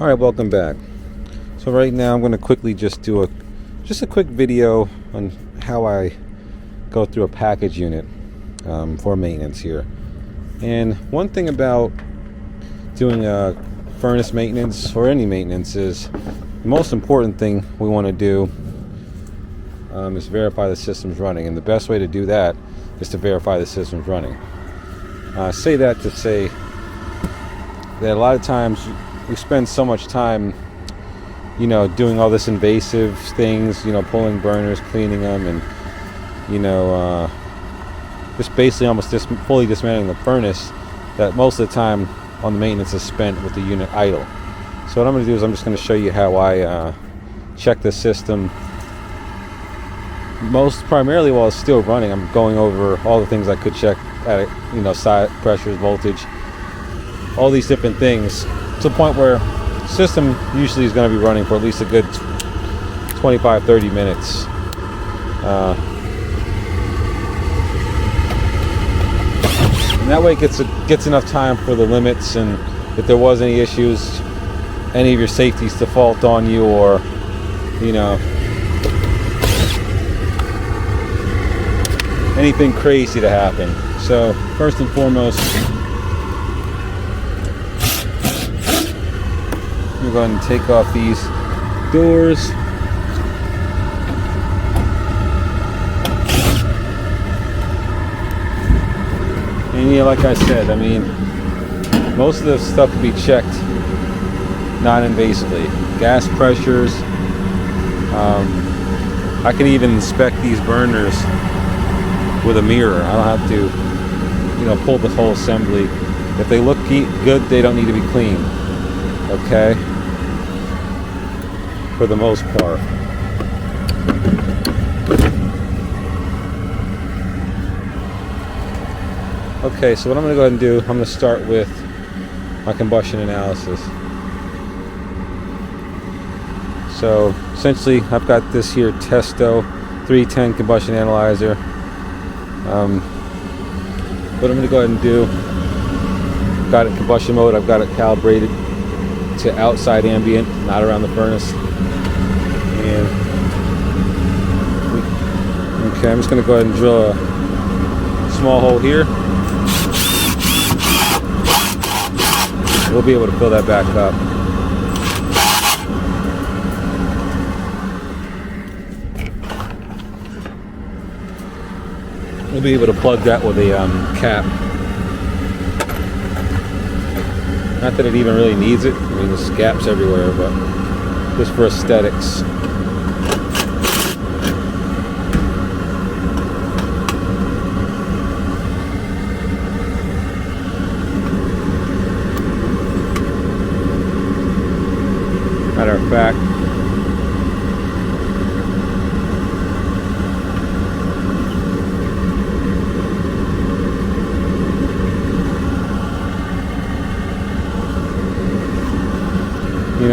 All right, welcome back. So right now I'm going to quickly just do a quick video on how I go through a package unit for maintenance here. And one thing about doing a furnace maintenance or any maintenance is the most important thing we want to do is verify the system's running, and the best way to do that is to verify the system's running. I say that to say that a lot of times we spend so much time, doing all this invasive things, pulling burners, cleaning them, and, just basically almost fully dismantling the furnace, that most of the time on the maintenance is spent with the unit idle. So what I'm going to do is I'm just going to show you how I check the system. Most primarily while it's still running, I'm going over all the things I could check at it, side pressures, voltage, all these different things, to the point where the system usually is going to be running for at least a good 25-30 minutes. And that way it gets enough time for the limits, and if there was any issues, any of your safeties to fault on you, or anything crazy to happen. So first and foremost, we're going to take off these doors. And like I said, most of the stuff can be checked non-invasively. Gas pressures. I can even inspect these burners with a mirror. I don't have to, pull the whole assembly. If they look good, they don't need to be cleaned. Okay? For the most part. Okay, so what I'm going to go ahead and do, I'm going to start with my combustion analysis. So essentially, I've got this here Testo 310 combustion analyzer. What I'm going to go ahead and do, I've got it in combustion mode. I've got it calibrated to outside ambient, not around the furnace. And okay, I'm just going to go ahead and drill a small hole here. We'll be able to fill that back up. We'll be able to plug that with a cap. Not that it even really needs it. There's gaps everywhere, but just for aesthetics. Matter of fact,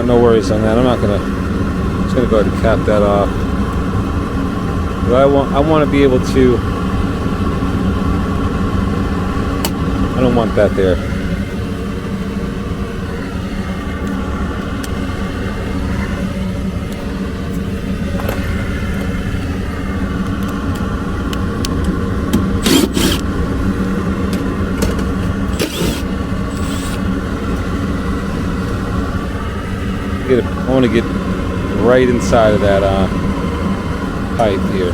no worries on that. I'm just gonna go ahead and cap that off. But I want to be able to. I don't want that there. I want to get right inside of that pipe here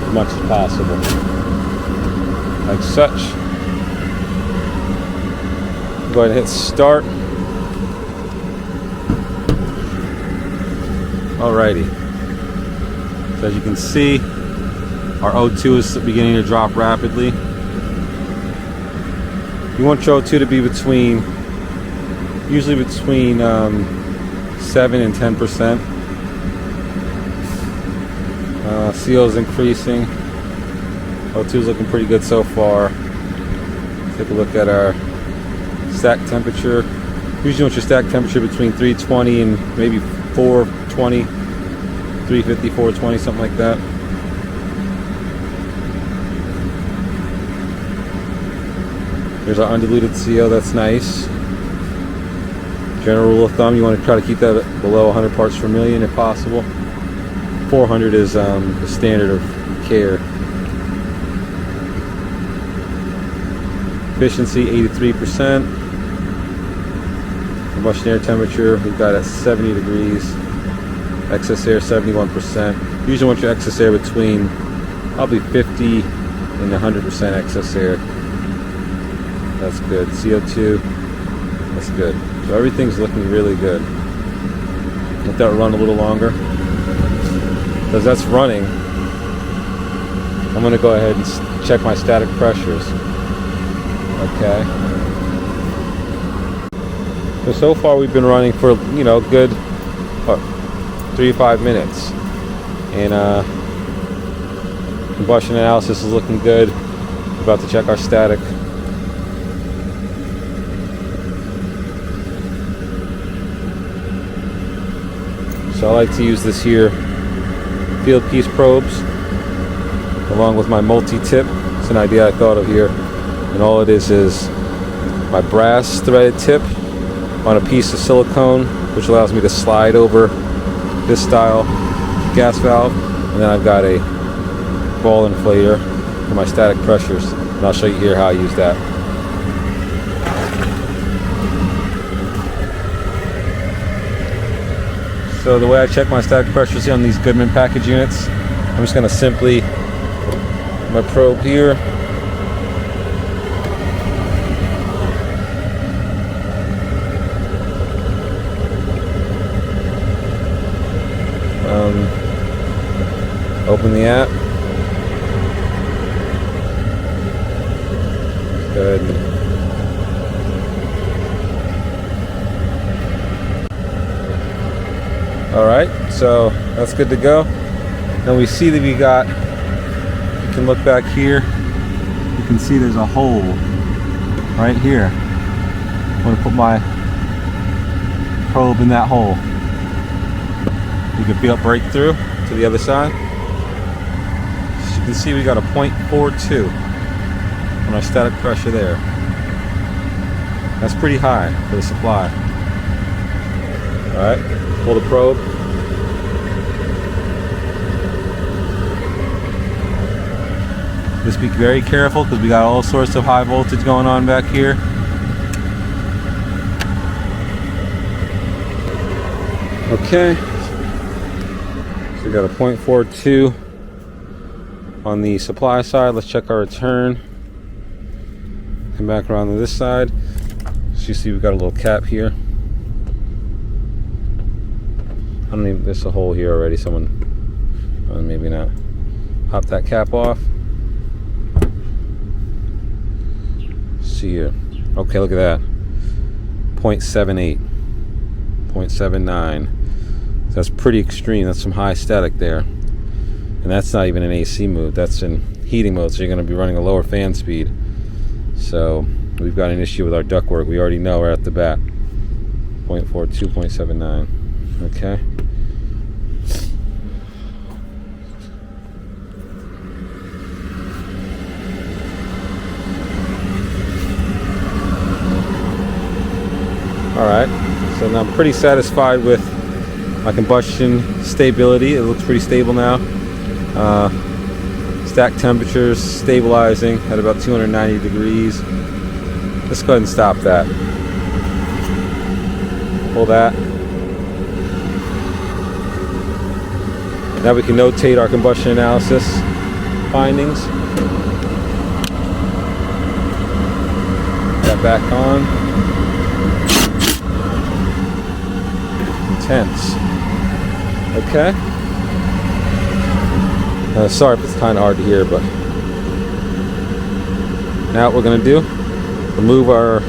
as much as possible, like such. Go ahead and hit start. Alrighty. So as you can see, our O2 is beginning to drop rapidly. You want your O2 to be usually between 7 and 10%. CO is increasing. O2 is looking pretty good so far. Take a look at our stack temperature. Usually want your stack temperature between 320 and maybe 420, 350, 420, something like that. There's our undiluted CO, that's nice. General rule of thumb, you want to try to keep that below 100 parts per million if possible. 400 is the standard of care. Efficiency 83%. Combustion air temperature we've got at 70 degrees. Excess air 71%. Usually want your excess air between probably 50 and 100% excess air. That's good. CO2, that's good. So everything's looking really good. Let that run a little longer. Because that's running, I'm going to go ahead and check my static pressures. Okay. So far we've been running for, you know, good 3 to 5 minutes. And combustion analysis is looking good. About to check our static. So I like to use this here field piece probes along with my multi-tip. It's an idea I thought of here, and all it is my brass threaded tip on a piece of silicone, which allows me to slide over this style gas valve, and then I've got a ball inflator for my static pressures, and I'll show you here how I use that. So the way I check my static pressures on these Goodman package units, I'm just going to simply, my probe here, open the app, good. Alright, so that's good to go. Now we see that we got, you can look back here, you can see there's a hole right here. I'm going to put my probe in that hole. You can feel it break through to the other side. As you can see, we got a 0.42 on our static pressure there. That's pretty high for the supply. Alright, pull the probe. Just be very careful because we got all sorts of high voltage going on back here. Okay, so we got a 0.42 on the supply side. Let's check our return. Come back around to this side. So you see we've got a little cap here. I don't even, there's a hole here already. Someone, maybe not. Pop that cap off. See here. Okay, look at that. 0.78, 0.79. That's pretty extreme. That's some high static there. And that's not even an AC mode. That's in heating mode, so you're going to be running a lower fan speed. So we've got an issue with our ductwork. We already know right at the bat. 0.42, 0.79. Okay. Alright, so now I'm pretty satisfied with my combustion stability. It looks pretty stable now. Stack temperatures stabilizing at about 290 degrees. Let's go ahead and stop that. Pull that. Now we can notate our combustion analysis findings. That back on. Intense. Okay. Sorry if it's kind of hard to hear, but now what we're going to do, remove our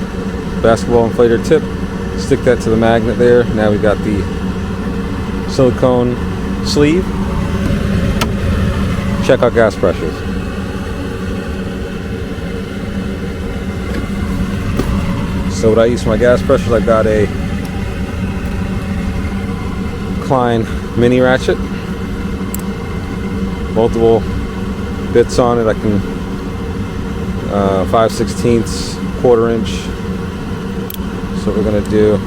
basketball inflator tip, stick that to the magnet there. Now we've got the silicone sleeve. Check our gas pressures. So what I use for my gas pressures, I've got a Klein mini ratchet, multiple bits on it. I can 5/16, 1/4 inch. So what we're going to do,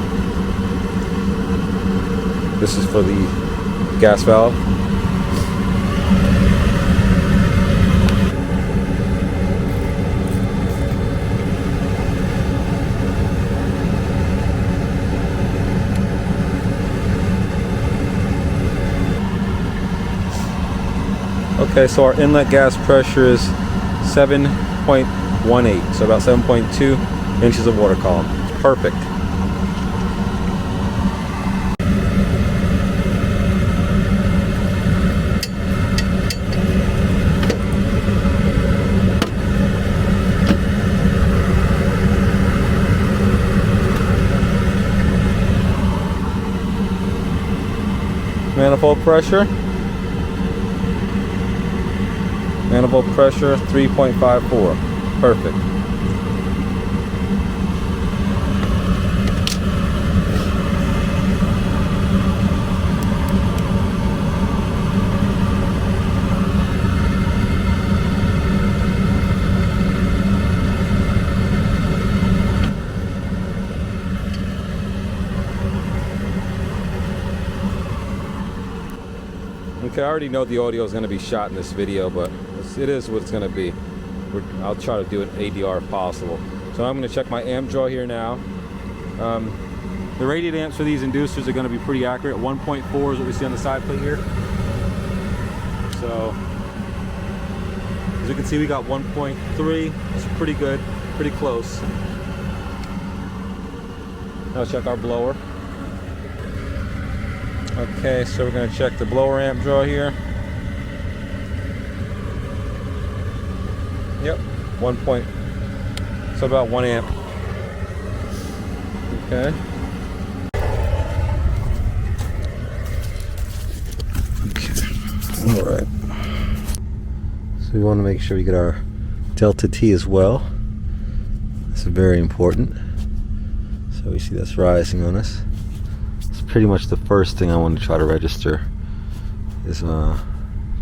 This is for the gas valve. Okay, so our inlet gas pressure is 7.18, so about 7.2 inches of water column. It's perfect. Manifold pressure. Manifold pressure 3.54. Perfect. Okay, I already know the audio is going to be shot in this video, but it is what it's going to be. I'll try to do it ADR if possible. So I'm going to check my amp draw here now. The rated amps for these inducers are going to be pretty accurate. 1.4 is what we see on the side plate here. So as you can see, we got 1.3. It's pretty good, pretty close. Now check our blower. Okay, so we're going to check the blower amp draw here. Yep, so about 1 amp. Okay. All right. So we want to make sure we get our delta T as well. This is very important. So we see that's rising on us. It's pretty much the first thing I want to try to register is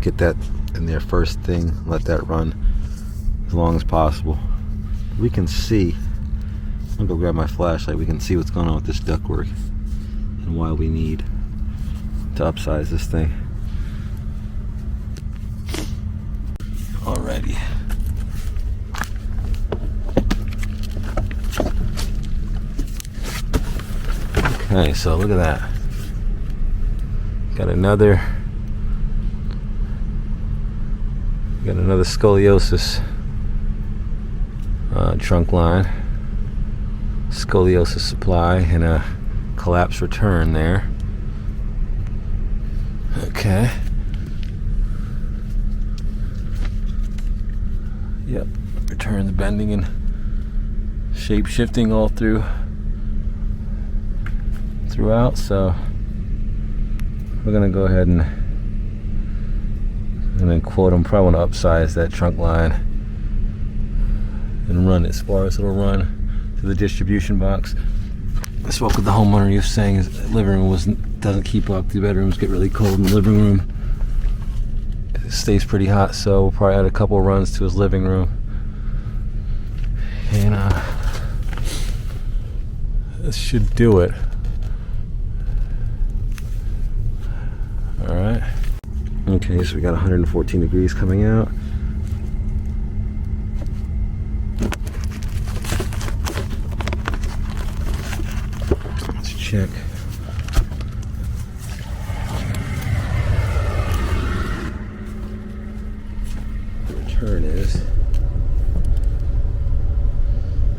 get that in there first thing, let that run as long as possible. We can see, I'm gonna go grab my flashlight, we can see what's going on with this ductwork and why we need to upsize this thing. Alrighty. Okay, so look at that. Got another scoliosis trunk line, scoliosis supply, and a collapse return there. Okay. Yep, returns bending and shape shifting all throughout, so we're gonna go ahead and then quote them. Probably want to upsize that trunk line and run as far as it'll run to the distribution box. I spoke with the homeowner. He was saying his living room doesn't keep up. The bedrooms get really cold in the living room. It stays pretty hot, so we'll probably add a couple runs to his living room. And this should do it. All right. Okay, so we got 114 degrees coming out. Let's check. The return is.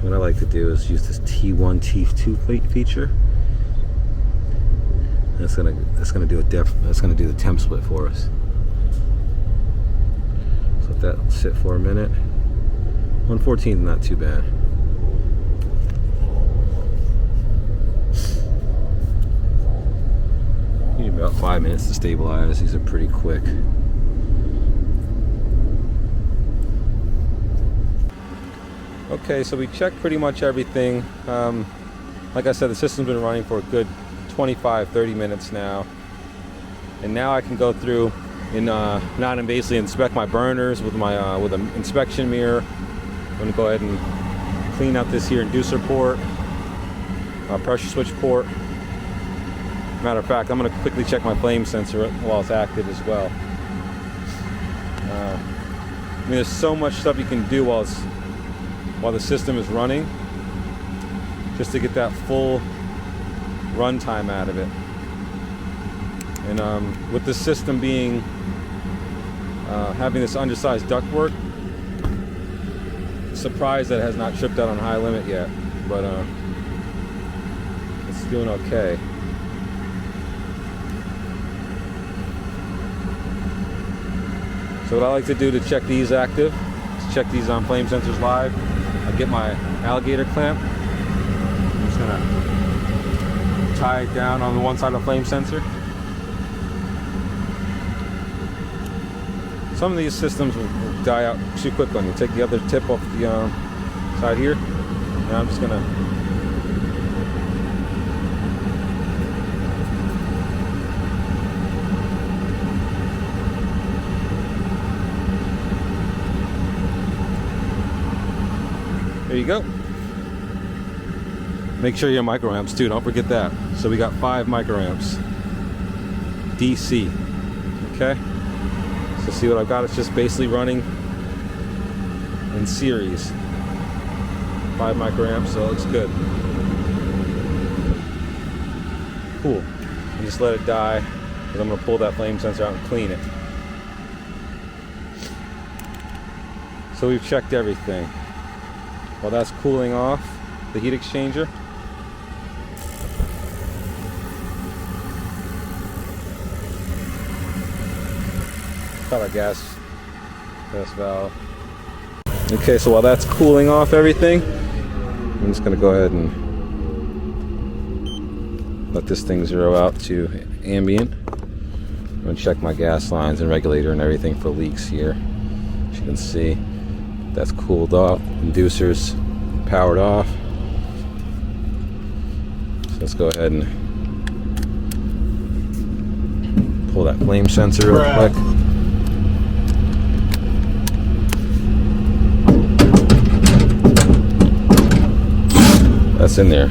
What I like to do is use this T1, T2 plate feature. That's gonna do the temp split for us. So let that sit for a minute. 114 is not too bad. You need about 5 minutes to stabilize. These are pretty quick. Okay, so we checked pretty much everything. Like I said, the system's been running for a good 25-30 minutes now, and now I can go through and non-invasively inspect my burners with my with an inspection mirror. I'm going to go ahead and clean out this here inducer port, pressure switch port, Matter of fact, I'm going to quickly check my flame sensor while it's active as well. I mean, there's so much stuff you can do while the system is running, just to get that full run time out of it. And with the system being having this undersized ductwork, surprised that it has not tripped out on high limit yet, but it's doing okay. So what I like to do to check these active is check these on flame sensors live. I get my alligator clamp. I'm just gonna tie it down on the one side of the flame sensor. Some of these systems will die out too quick on you. Take the other tip off the side here, and I'm just gonna there you go. Make sure your microamps too, don't forget that. So we got 5 microamps DC. Okay, so see what I've got? It's just basically running in series. 5 microamps, so it looks good. Cool. And just let it die, because I'm going to pull that flame sensor out and clean it. So we've checked everything. While that's cooling off the heat exchanger, got our gas valve. Okay, so while that's cooling off everything, I'm just going to go ahead and let this thing zero out to ambient. I'm going to check my gas lines and regulator and everything for leaks here. As you can see, that's cooled off. Inducer's powered off. So let's go ahead and pull that flame sensor real quick. That's in there.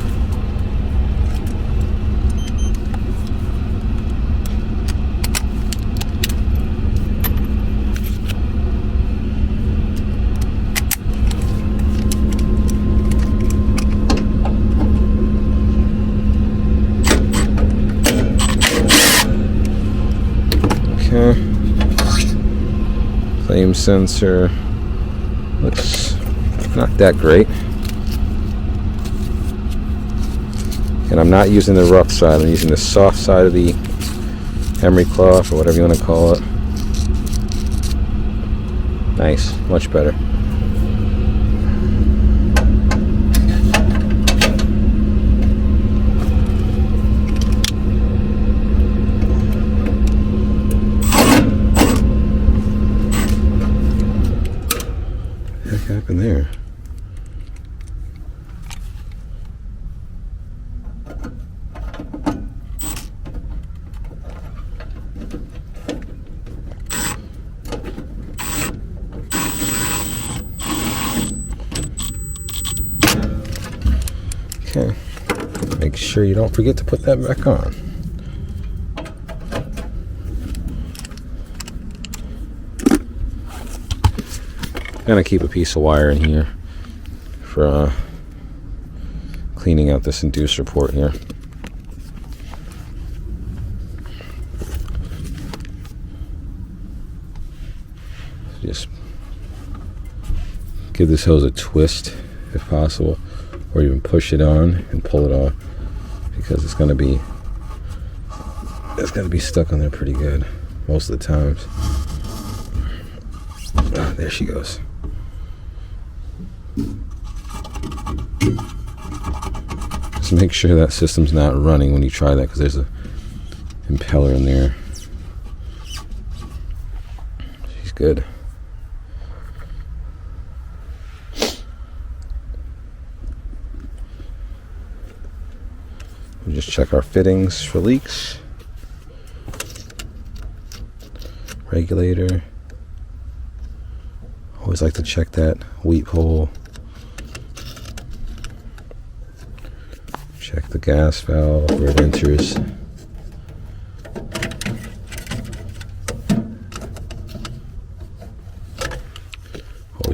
Okay. Flame sensor looks not that great. And I'm not using the rough side, I'm using the soft side of the emery cloth, or whatever you want to call it. Nice, much better. What the heck happened there? Okay, make sure you don't forget to put that back on. I'm gonna keep a piece of wire in here for cleaning out this inducer port here. Just give this hose a twist if possible, or even push it on and pull it off, because it's gonna be stuck on there pretty good most of the times. Ah, there she goes. Just make sure that system's not running when you try that, because there's a impeller in there. She's good. We'll just check our fittings for leaks. Regulator. Always like to check that weep hole. Check the gas valve where it enters.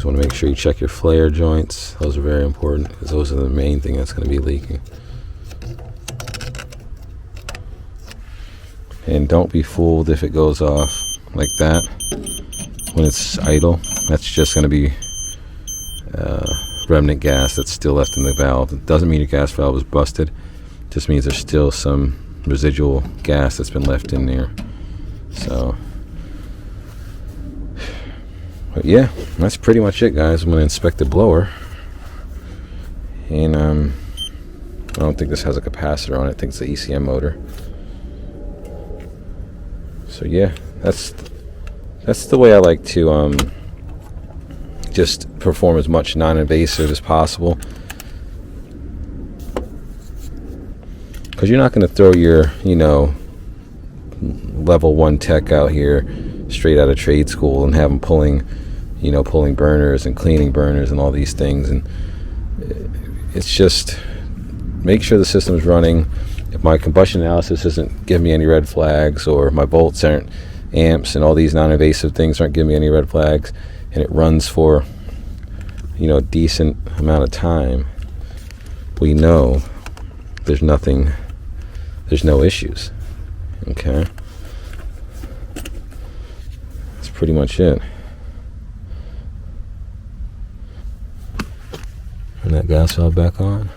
You want to make sure you check your flare joints. Those are very important because those are the main thing that's going to be leaking. And don't be fooled if it goes off like that when it's idle. That's just going to be remnant gas that's still left in the valve. It doesn't mean your gas valve is busted. It just means there's still some residual gas that's been left in there. So, but yeah, that's pretty much it, guys. I'm going to inspect the blower. And I don't think this has a capacitor on it. I think it's the ECM motor. So yeah, that's the way I like to just perform as much non-invasive as possible, because you're not going to throw your level 1 tech out here straight out of trade school and have them pulling burners and cleaning burners and all these things. And it's just make sure the system's running. If my combustion analysis isn't giving me any red flags, or my volts aren't amps and all these non-invasive things aren't giving me any red flags, and it runs for a decent amount of time, we know there's no issues. Okay, that's pretty much it. Turn that gas valve back on.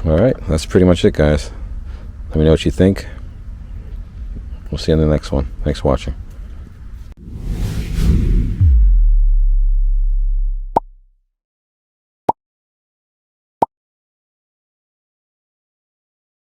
Alright, that's pretty much it, guys. Let me know what you think. We'll see you in the next one. Thanks for watching.